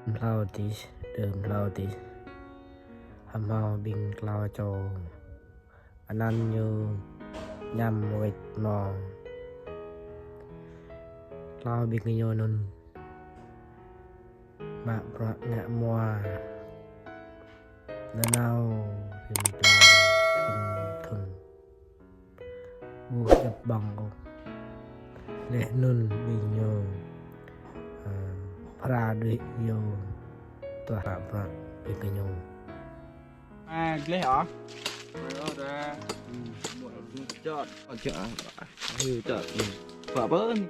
Lautis đơm Lautis hầm hò bình lao trầu anh ăn như nhằm vịt mò lao bình như nun mạ bạc ngạ moa lần nào hình plan hình thun buộc chập bằng lệ nun bình như pra đuổi yêu tòa hạ bạc bình như lấy hả? Ra một chợ chợ chợ phở bớn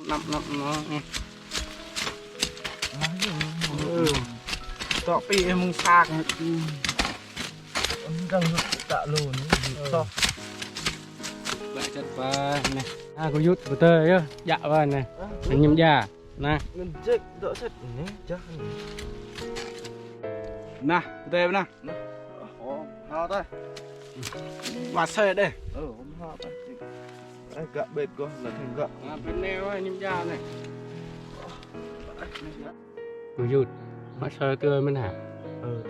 năm nó tọ pi em mông sạc răng tạ lùn to lại chặt vào này có rút của tơi á dạ vào này anh nhầm già nè chết đỡ chết này chắc nè tê nè ho thôi mà xe đây hôm ho thôi gạ bệt con là thành gạ bên neo anh nhầm già này có rút mà xe tươi mới hả tươi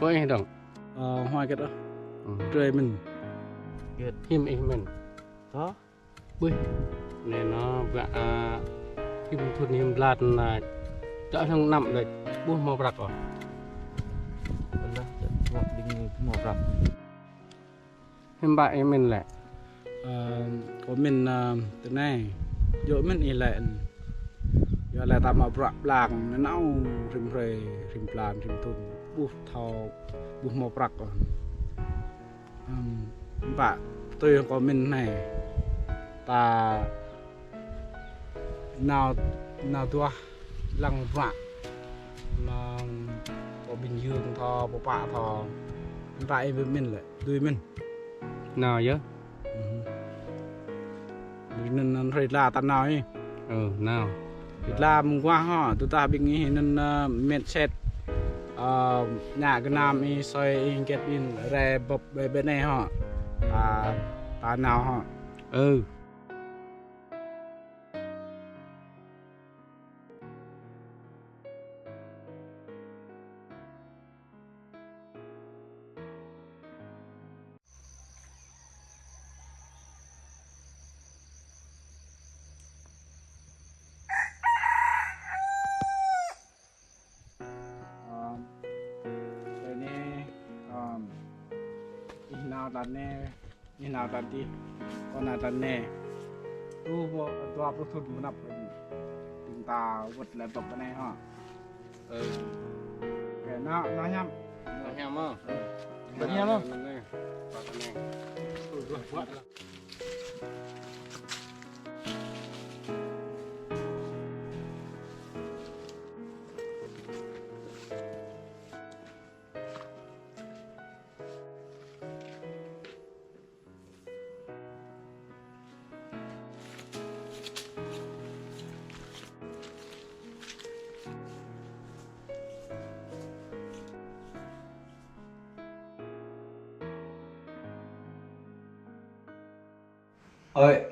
có anh đồng hoa cái đó trời mình hiểm em mình đó bơi nên nó gạ khi mình thuần hiểm lạt là trở thành nằm lại buông màu bạc rồi màu bạc hiểm bại em mình lại có mình từ này dỗi mình ý lại giờ là tạm màu bạc làng nó nấu rìm rề rìm plan rìm thuần buông thao buông màu bạc rồi bạn tôi có mình này ta nào tua lăng vạ là có bình dương thò bộ bạ thò vậy với mình lại đuôi mình nào chứ nên phải là ta nói nào thì làm qua họ tụi ta bị nghĩ nên mệt xét nhà cái nam y soi kết in re bập bên này họ ta nào họ nào tadi con nào tadi tu tua tu thut munap ting ta vật lại bọc cái này ha cái nó nhắm á nó nhắm á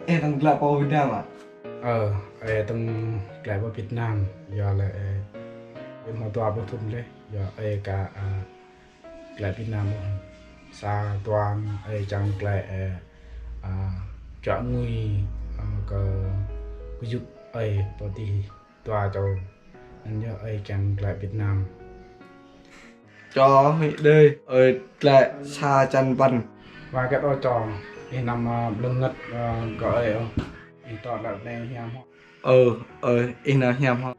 em đang lại vào Việt Nam à? Em đang lại vào Việt Nam giờ lại em mau tua bút thun đấy giờ em cả lại Việt Nam xa toàn em chẳng lại chọn người có giúp em bảo đi tua cho nên giờ em chẳng lại Việt Nam Cho Mỹ đây lại xa chăn văn và cái đó tròn thì nằm lưng ngất gọi không thì tỏ là đây hiểm em là hiểm họ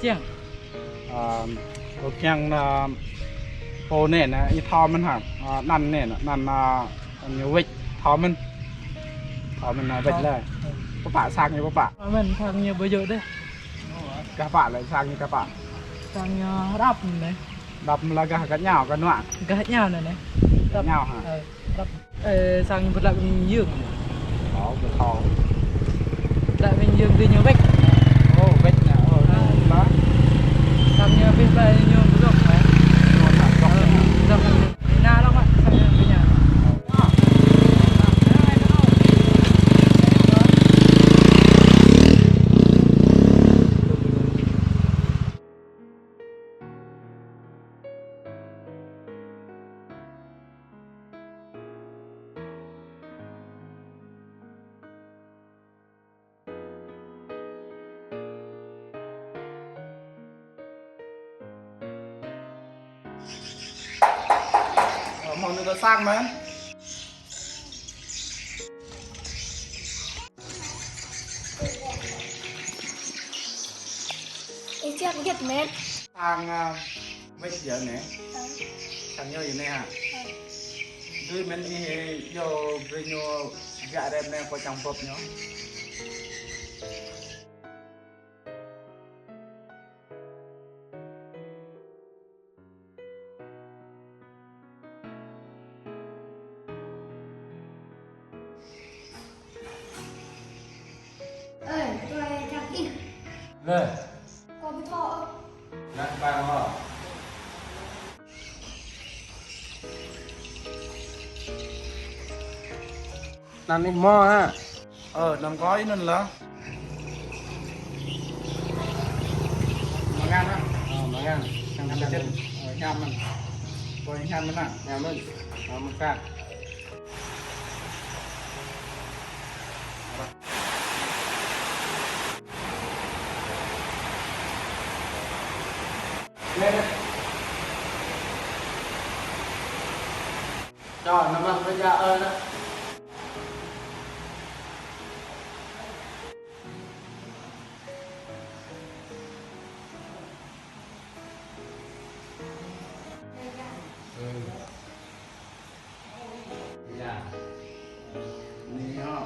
chiang ok nhang hồ nè nè ít thò mình hả năn nè năn nhiều vịt thò mình vịt lại các bạn sang như các bạn mình thằng nhiều bây giờ đấy các bạn lại sang như các bạn thằng đập này đập là cả nhào cả nọa cái nhau này này đập nhào hả đập sang vật lại mình dương đó một thò lại mình dương thì nhiều vết vịt nè đó sang bên đây nhiều rộng này rộng na lắm ạ sang bên nhà mọi người có sang mà Ý chưa có giật mệt. sang vịt giờ nè sang nhau gì nè hả rồi mình đi vô về nhau gạ đem nè qua trong bọc nhá Ơi, tôi chẳng ít. lên Có bị thọ. nãy ba nó Nan ít mo ha. nằm gói nên là mà ngang á Mà ngang. nằm trên nham mình coi nham mình à Nhà mình. Một cái. lên Rồi, nó mang bây giờ đó. đi ha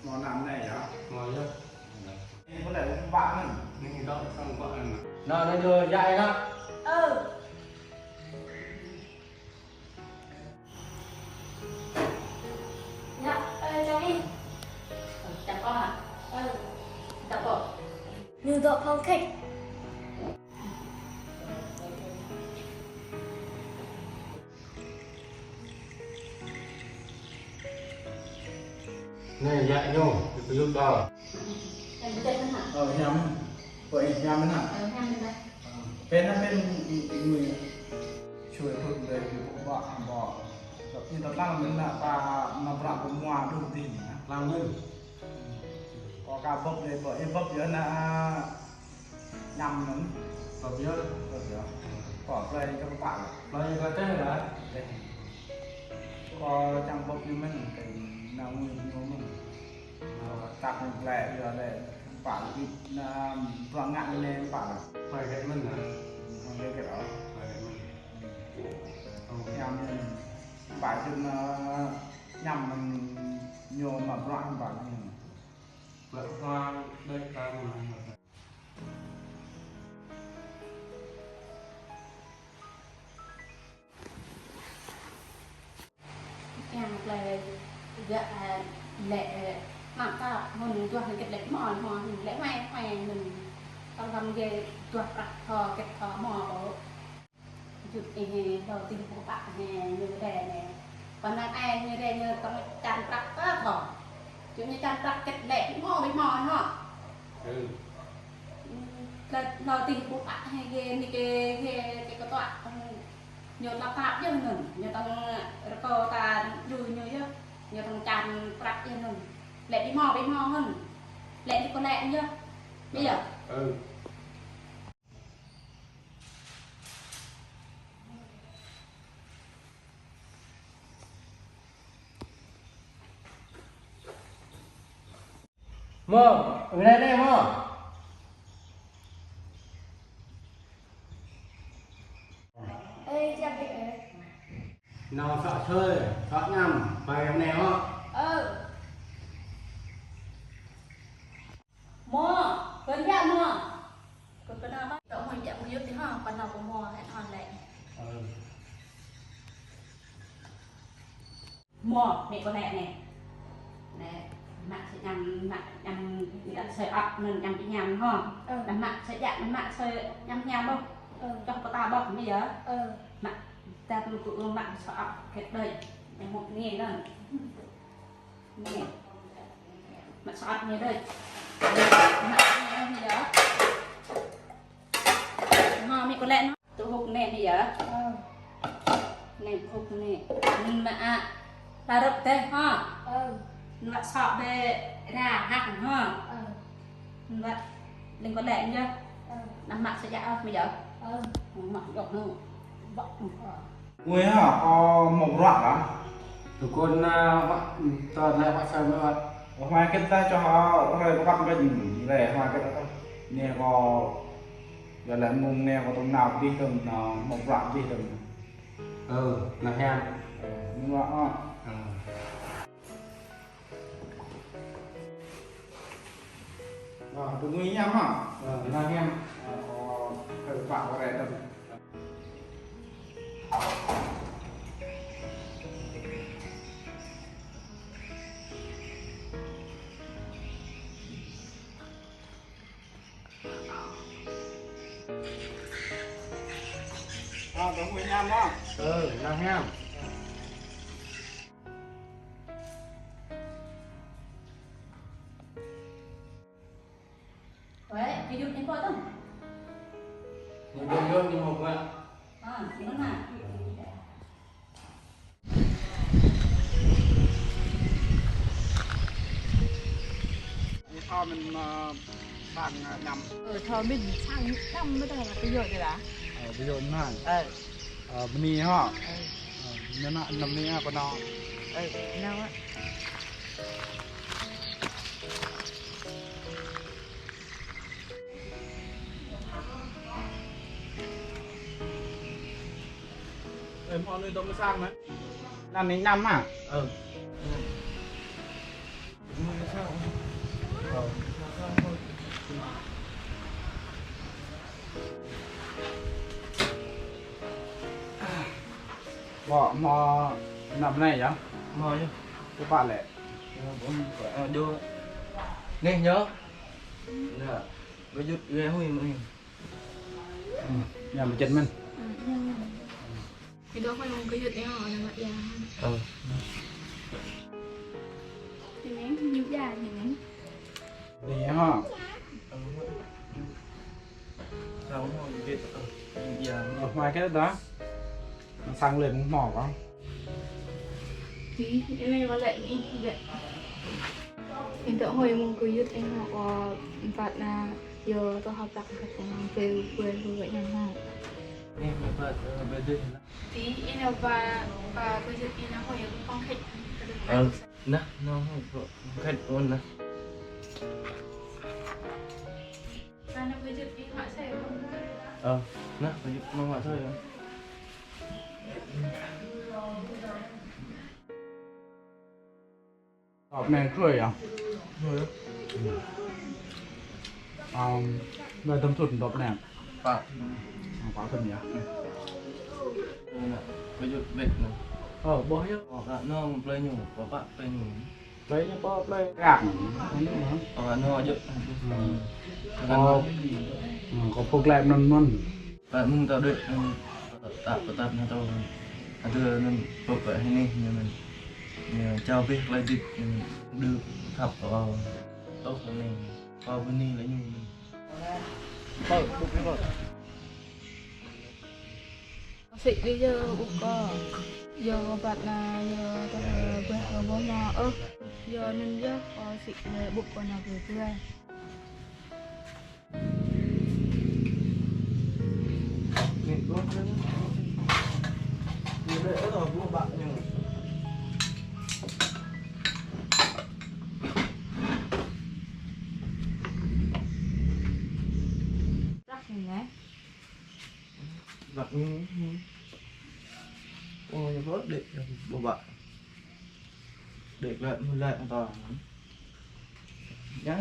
món ăn này hả Ngồi vô. có thể bạn mình Mình đâu xong vợ nó đưa dạy đó. Ừ. Dạ, cho đi. Chặt con hả? Ừ. Chặt con. Như độ không thích. Này dạy nhô, cứ giúp đo. Em có tên hả? nhắm vậy nhắm mình hả Em lên đây. bên nó bên ngườiช่วยพูดเลยคือผมบอกแบบนี่ตอนล่างมันน่ะปลามาปราบผมว่าดูดีนะ Làm mình. ก็การพบเลยบอกเอ็มพบเยอะนะยำนั้น Tập nhớ. ก็เดี๋ยวก็เลยก็ปาก Nói như là thế hả? ก็จังพบนี่มันเป็นแนวมือโน้มตักแหล่เยอะเลยปากที่น้ำปลางงานเลยปาก Phải cái mình hả? มันเลยก็ Phải cái mình. nhằm bài trên nhằm mình nhiều mà đoạn bảo như Vợ hoa đây ta mà. Em là dạ lệ mà ta mình cho cái lệ mòn hoa lệ hoè mình tao làm về cho thò cái thò mò chụp đầu tiên của bạn như thế này còn đang ai như đây như con chăn trắc quá thò chứ như chăn trắc cái lệ mò bị mò hả Ừ. là đầu tiên của bạn hay ghê như cái tọa nhiều ta pháp chứ mình nhiều ta cô ta vui như chứ nhiều thằng chăn trắc như mình lệ bị mò hơn lệ thì có lệ chưa bây giờ Ừ. Mơ, ở đây đây mơ. Ê, chào chị ơi. Nào sợ chơi, sợ nhầm, bài em này không? Mua vẫn dạ mua còn cái nào bắt đậu mình dạ mua giúp thì họ còn nào cũng mua hẹn hòn lẹ mua mẹ con lẹ nè nè mặt sẽ nhằm đã sợi ập mình nhằm bị nhằm ha là mặt sẽ dạ mặt sợi nhằm không cho có ta bọc bây giờ mặt ta tụi mặt sợi ập cái đây nhằm một nghe đó nè mặt sợi ập như đây này đó họ mẹ có lẽ nó tụ hụt nè bây giờ nè hụt nè nhưng mà ta rụt thế ha nó sọ về ra hạt ha vậy đừng có lẽ chưa nằm mặt sẽ dạ bây giờ mặt gọc nữa bọc Ui hả, một loạt hả? tụi con toàn lại bắt sao nữa Hoa kết ta cho họ hơi bắt cái gì để hoa kết đó nè có gọi là mùng nè có tông nào đi từng nào một loạt đi từng là heo nhưng mà tụi nguy nhắm hả? là heo Có hơi bạn có rẻ từng tụi nguy nhắm đó là heo đấy ví dụ như coi không nhiều như một vậy nó là Thôi mình bằng nằm Thôi mình sang năm mới đây là cái rồi là ví dụ như này bên này ha nên là nằm này có nó nào á em họ nuôi tôm sang đấy làm đến năm à bỏ mò nằm này nhá Mò chứ. các bạn lại Vô. Nè nhớ. Nè. Bây giờ ghé huy mình. nhà mình chân mình Thì đó phải một cái gì họ là mặt già. Thì nén như già thì nén. đi ha Sao không biết giờ ở ngoài cái đó nó sang lên cũng mỏ không Thì cái này có lẽ nghĩ vậy. Hiện tại hồi mong cứ giật anh họ có phạt là giờ tôi học tập phải về vậy nào. em phải về đây. Tí em là và cứ giật em là hồi con khách. Nè, nó khách luôn nè. Và nó cứ giật em họ sẽ không. Nè, phải giúp mong mà thôi. hộp này cười à nơi tâm thuần đột này Phải. quá thân nhỉ Phải giúp việc nè. bố hiếu Hoặc là nó play nhủ, có bạn play nhủ. lấy cho bố lấy gạc Hoặc là nó giúp. có phục lẹm nôn nôn Bạn mừng tao đợi tập nó tao đưa nên bộc vậy hay nè nhưng mình chào việc lại đi đưa thập vào tốt của mình vào bên này lấy nhung bục cái vợ Chị bây giờ bụng có giờ bạn là giờ tôi quay ở bố mà giờ nên giờ có chị bụng còn là về quê này luôn nhiều đấy ở rồi của bạn nhưng vặt ôi vớt để bộ bạn để lại to nhá